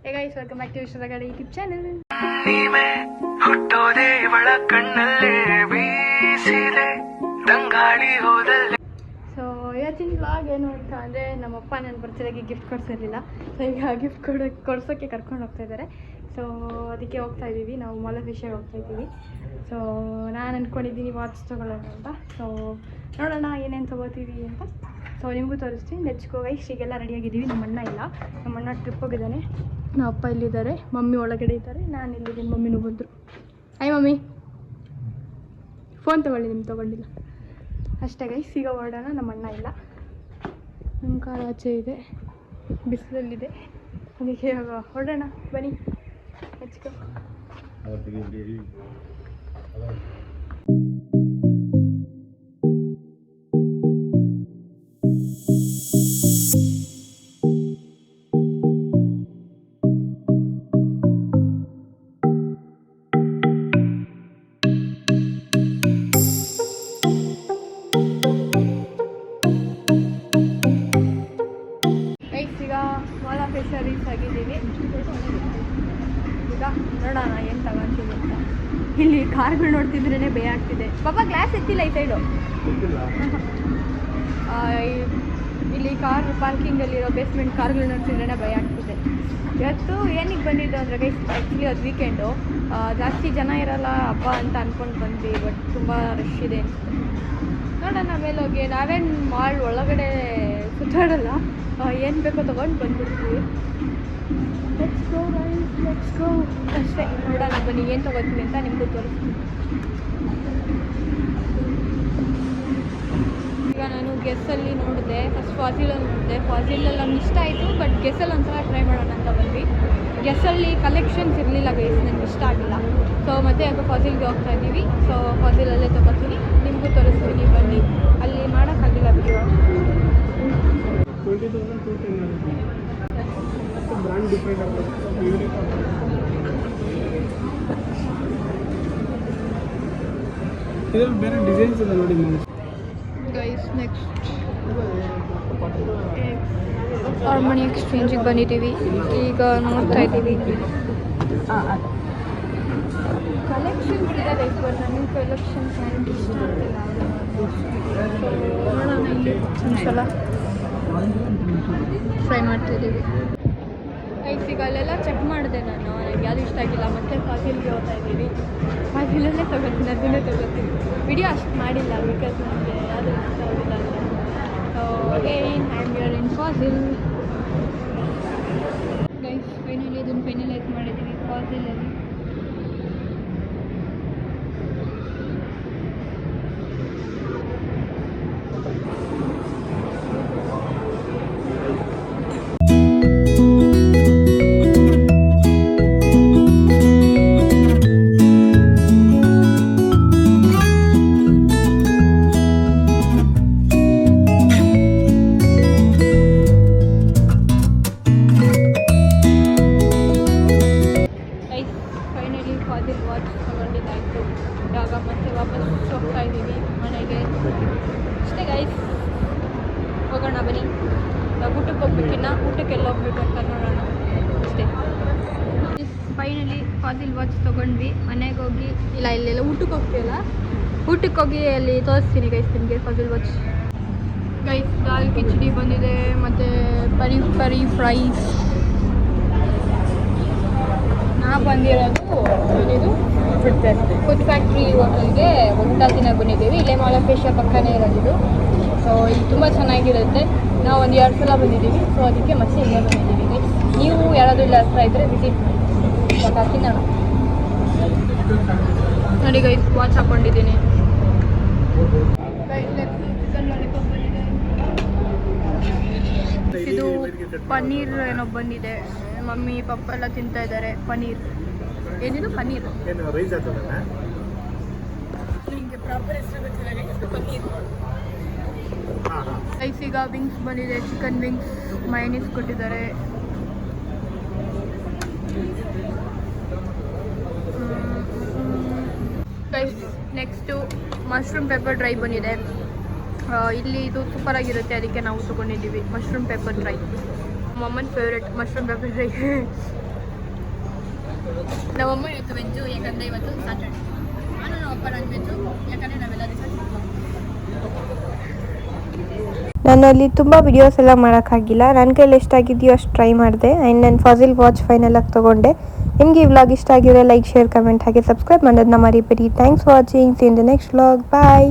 Hey guys, welcome back to Vishragada YouTube channel. So ಇವತ್ತಿನ vlog ಏನು ಅಂತ ಅಂದರೆ ನಮ್ಮಪ್ಪ ನನ್ನ ಬರ್ತ್ಡೇಗೆ ಗಿಫ್ಟ್ ಕೊಡ್ಸಿರಲಿಲ್ಲ. ಸೊ ಈಗ ಗಿಫ್ಟ್ ಕೊಡ್ಸೋಕ್ಕೆ ಕರ್ಕೊಂಡು ಹೋಗ್ತಾ ಇದ್ದಾರೆ. ಸೊ ಅದಕ್ಕೆ ಹೋಗ್ತಾ ಇದ್ದೀವಿ, ನಾವು ಮಾಲಫಿಶಿಯಾಗಿ ಹೋಗ್ತಾ ಇದ್ದೀವಿ. ಸೊ ನಾನು ಅಂದ್ಕೊಂಡಿದ್ದೀನಿ ವಾಚ್ ತೊಗೊಳ್ಳೋಣ ಅಂತ. ಸೊ ನೋಡೋಣ ಏನೇನು ತೊಗೋತೀವಿ ಅಂತ. ಸೊ ನಿಮಗೂ ತೋರಿಸ್ತೀನಿ. ನೆಚ್ಕೋ ಗೈಸ್, ಈಗೆಲ್ಲ ರೆಡಿಯಾಗಿದ್ದೀವಿ. ನಮ್ಮ ಅಣ್ಣ ಇಲ್ಲ, ನಮ್ಮ ಅಣ್ಣ ಟ್ರಿಪ್ ಹೋಗಿದ್ದಾನೆ. ನಮ್ಮ ಅಪ್ಪ ಇಲ್ಲಿದ್ದಾರೆ, ಮಮ್ಮಿ ಒಳಗಡೆ ಇದ್ದಾರೆ, ನಾನು ಇಲ್ಲಿದ್ದೀನಿ. ಮಮ್ಮಿನೂ ಬಂದರು. Hi mummy. ಫೋನ್ ತೊಗೊಂಡಿದ್ದೀನಿ, ತೊಗೊಂಡಿಲ್ಲ ಅಷ್ಟೇ ಗೈಸ್. ಈಗ ಹೊರಡೋಣ. ನಮ್ಮ ಅಣ್ಣ ಇಲ್ಲ, ನಮ್ಮ ಕಾರ್ ಆಚೆ ಇದೆ, ಬಿಸಿಲಲ್ಲಿದೆ, ಅದಕ್ಕೆ ಇವಾಗ ಹೊರಡೋಣ. ಬನ್ನಿ ನೆಚ್ಕೋ. ರೀಚ್ ಆಗಿದ್ದೀವಿ. ಈಗ ನೋಡೋಣ ಏನು ತಗೊತೀವಿ ಅಂತ. ಇಲ್ಲಿ ಕಾರ್ಗಳು ನೋಡ್ತಿದ್ರೇ ಭಯ ಆಗ್ತಿದೆ. ಪಾಪ ಗ್ಲಾಸ್ ಎತ್ತಿಲ್ಲ ಈ ಸೈಡು. ಇಲ್ಲಿ ಕಾರ್ ಪಾರ್ಕಿಂಗಲ್ಲಿರೋ ಬೇಸ್ಮೆಂಟ್ ಕಾರ್ಗಳು ನೋಡ್ತಿದ್ರೇ ಭಯ ಆಗ್ತಿದೆ. ಇವತ್ತು ಏನಕ್ಕೆ ಬಂದಿದ್ದು ಅಂದರೆ ಗೈಸ್, ಆ್ಯಕ್ಚುಲಿ ಅದು ವೀಕೆಂಡು, ಜಾಸ್ತಿ ಜನ ಇರೋಲ್ಲ ಹಬ್ಬ ಅಂತ ಅಂದ್ಕೊಂಡು ಬಂದ್ವಿ. ಬಟ್ ತುಂಬ ರಶ್ ಇದೆ ಅನಿಸುತ್ತೆ. ನೋಡೋಣ ಮೇಲೆ ಹೋಗಿ. ನಾವೇನು ಮಾಲ್ ಒಳಗಡೆ ಸುತ್ತಾಡಲ್ಲ, ಏನು ಬೇಕೋ ತೊಗೊಂಡು ಬಂದ್ಬಿಡ್ತೀವಿ. Let's go guys, let's go ಅಷ್ಟೇ. ನೋಡೋಣ ಬನ್ನಿ ಏನು ತೊಗೋತೀವಿ ಅಂತ ನಿಮಗೂ ತೋರಿಸ್ತೀನಿ. ಈಗ ನಾನು ಗೆಸ್ಸಲ್ಲಿ ನೋಡಿದೆ, ಫಸ್ಟ್ ಫಾಜಿಲಲ್ಲಿ ನೋಡಿದೆ. ಫಾಜಿಲಲ್ಲಿ ನಮ್ಗೆ ಇಷ್ಟ ಆಯಿತು, ಬಟ್ ಗೆಸ್ಸಲ್ಲಿ ಒಂದ್ಸಲ ಟ್ರೈ ಮಾಡೋಣ ಅಂತ ಬಂದ್ವಿ. ಗೆಸ್ಸಲ್ಲಿ ಕಲೆಕ್ಷನ್ಸ್ ಇರಲಿಲ್ಲ ಗೈಸ್, ನನಗೆ ಇಷ್ಟ ಆಗಿಲ್ಲ. ಸೊ ಮತ್ತೆ ಯಾಕೆ ಫಾಜಿಲ್ಗೆ ಹೋಗ್ತಾ ಇದ್ದೀವಿ. ಸೊ ಫಾಜಿಲಲ್ಲೇ ತೊಗೋತೀನಿ, ನಿಮಗೂ ತೋರಿಸ್ತೀನಿ ಬನ್ನಿ. ಅಲ್ಲಿ ಮಾಡೋಕ್ಕಾಗಿಲ್ಲ ವಿಡಿಯೋ. ಇದರಲ್ಲಿ ಬೇರೆ ಡಿಸೈನ್ಸ್ ಇದೆ ನೋಡಿ ಗೈಸ್. ನೆಕ್ಸ್ಟ್ ಹಾರ್ಮೋನಿ ಎಕ್ಸ್ಚೇಂಜಿಗೆ ಬಂದಿದ್ದೀವಿ. ಈಗ ನೋಡ್ತಾ ಇದ್ದೀವಿ ಕಲೆಕ್ಷನ್ಸ್ ಇದೆ ಗೈಸ್, ಬಟ್ ನನಗೆ ಕಲೆಕ್ಷನ್ಸ್ ನನಗೆ ಇಷ್ಟ ಆಗ್ತಿಲ್ಲ. ನೋಡೋಣ, ಇಲ್ಲಿ ಒಂದ್ಸಲ ಟ್ರೈ ಮಾಡ್ತಾಯಿದ್ದೀವಿ ಗೈಸ್. ಈಗ ಅಲ್ಲೆಲ್ಲ ಚೆಕ್ ಮಾಡಿದೆ ನಾನು, ನನಗೆ ಯಾವುದು ಇಷ್ಟ ಆಗಿಲ್ಲ. ಮತ್ತೆ ಫಾಜಿಲ್ಗೆ ಹೋಗ್ತಾ ಇದ್ದೀವಿ. ಫಾಜಿಲಲ್ಲೇ ತೊಗೋತೀನಿ, ಅದನ್ನೇ ತೊಗೋತೀನಿ. ವಿಡಿಯೋ ಅಷ್ಟು ಮಾಡಿಲ್ಲ ಬಿಕಾಸ್ ನನಗೆ ಯಾವುದು ಇಷ್ಟ ಆಗಿಲ್ಲ ಅಂತ. So again and we are in Faasil guys. Finally ಇದನ್ನು ಫೈನಲೈಸ್ ಮಾಡಿದ್ದೀವಿ ಫಾಜಿಲಲ್ಲಿ. ಫಾಜಿಲ್ ವಾಚ್ ತೊಗೊಂಡಿದ್ದಾಯಿತು. ಇವಾಗ ಮತ್ತೆ ವಾಪಸ್ ಹೋಗ್ತಾ ಇದ್ದೀವಿ ಮನೆಗೆ. ಅಷ್ಟೇ ಗೈಸ್, ಹೋಗೋಣ ಬನ್ನಿ. ಊಟಕ್ಕೆ ಹೋಗ್ಬೇಕಿನ್ನ, ಊಟಕ್ಕೆಲ್ಲ ಹೋಗ್ಬೇಕು ಅಂತ ನೋಡೋಣ ಅಷ್ಟೇ. ಫೈನಲಿ ಫಾಜಿಲ್ ವಾಚ್ ತೊಗೊಂಡ್ವಿ. ಮನೆಗೆ ಹೋಗಿ ಇಲ್ಲ, ಇಲ್ಲೆಲ್ಲ ಊಟಕ್ಕೆ ಹೋಗ್ತೀವಲ್ಲ, ಊಟಕ್ಕೆ ಹೋಗಿ ಅಲ್ಲಿ ತೋರಿಸ್ತೀನಿ ಗೈಸ್ ನಿಮಗೆ ಫಾಜಿಲ್ ವಾಚ್. ಗೈಸ್ ದಾಲ್ ಕಿಚಡಿ ಬಂದಿದೆ, ಮತ್ತು ಪರಿ ಫ್ರೈಸ್. ನಾವು ಬಂದಿರೋದು ಏನಿದು ಫುಡ್ ಫ್ಯಾಕ್ಟ್ರಿ ಹೋಟೆಲ್ಗೆ ಊಟ ತಿನ್ನೋಕೆ ಬಂದಿದ್ದೀವಿ. ಇಲ್ಲೇ ಮಾಲಫಿಶಿಯಾ ಪಕ್ಕನೇ ಇರೋದು. ಸೊ ಇಲ್ಲಿ ತುಂಬ ಚೆನ್ನಾಗಿರುತ್ತೆ. ನಾವು ಒಂದು 2 ಸಲ ಬಂದಿದ್ದೀವಿ. ಸೊ ಅದಕ್ಕೆ ಮತ್ತೆ ಇಲ್ಲೇ ಬಂದಿದ್ದೀವಿ. ನೀವು ಯಾರಾದರೂ ಇಲ್ಲ ಹತ್ರ ಇದ್ದರೆ ವಿಸಿಟ್ ಇವಾಗ ತಿನ್ನೋಣ. ನೋಡಿ ಗೈಸ್, ವಾಚ್ ಹಾಕ್ಕೊಂಡಿದ್ದೀನಿ. ಇದು ಪನ್ನೀರ್ ಏನೋ ಬಂದಿದೆ. ಮಮ್ಮಿ ಪಪ್ಪ ಎಲ್ಲ ತಿಂತಾ ಇದ್ದಾರೆ. ಪನ್ನೀರ್ ಏನಿದು? ಪನ್ನೀರ್ ನಿಮಗೆ ಪ್ರಾಪರ್ ಹೆಸರು ಗೊತ್ತಿಲ್ಲ. ಪನ್ನೀರ್ ಗೈಸ್. ಈಗ ವಿಂಗ್ಸ್ ಬಂದಿದೆ, ಚಿಕನ್ ವಿಂಗ್ಸ್, ಮಯೋನೀಸ್ ಕೊಟ್ಟಿದ್ದಾರೆ. Guys next mushroom pepper dry ಬಂದಿದೆ. ಇಲ್ಲಿ ಇದು ಸೂಪರಾಗಿರುತ್ತೆ, ಅದಕ್ಕೆ ನಾವು ತೊಗೊಂಡಿದ್ದೀವಿ ಮಶ್ರೂಮ್ ಪೆಪ್ಪರ್ ಡ್ರೈ. ಮಮ್ಮನ್ ಫೇವ್ರೆಟ್ ಮಶ್ರೂಮ್ ಪೆಪ್ಪರ್ ಡ್ರೈ. ನಮ್ಮಮ್ಮ ಇವತ್ತು ವೆಜ್ಜು, ಯಾಕಂದರೆ ಇವತ್ತು ಸ್ಯಾಟರ್ಡೆ. ನಮ್ಮಪ್ಪ ನಾನು ವೆಜ್ಜು, ಯಾಕಂದರೆ ನಾವೆಲ್ಲ ದಿವಸ ನಾನಲ್ಲಿ ತುಂಬ ವಿಡಿಯೋಸ್ ಎಲ್ಲ ಮಾಡೋಕ್ಕಾಗಿಲ್ಲ. ನನ್ನ ಕೈಲಿ ಎಷ್ಟಾಗಿದೆಯೋ ಅಷ್ಟು ಟ್ರೈ ಮಾಡಿದೆ. ಆ್ಯಂಡ್ ನಾನು ಫಾಸಿಲ್ ವಾಚ್ ಫೈನಲಾಗಿ ತೊಗೊಂಡೆ. ನಿಮಗೆ ಈ ವ್ಲಾಗ್ ಇಷ್ಟ ಆಗಿದ್ರೆ ಲೈಕ್, ಶೇರ್, ಕಮೆಂಟ್ ಹಾಗೆ ಸಬ್ಸ್ಕ್ರೈಬ್ ಮಾಡೋದನ್ನ ಮರಿಬೇಡಿ. Thanks for watching. See in the next vlog. Bye.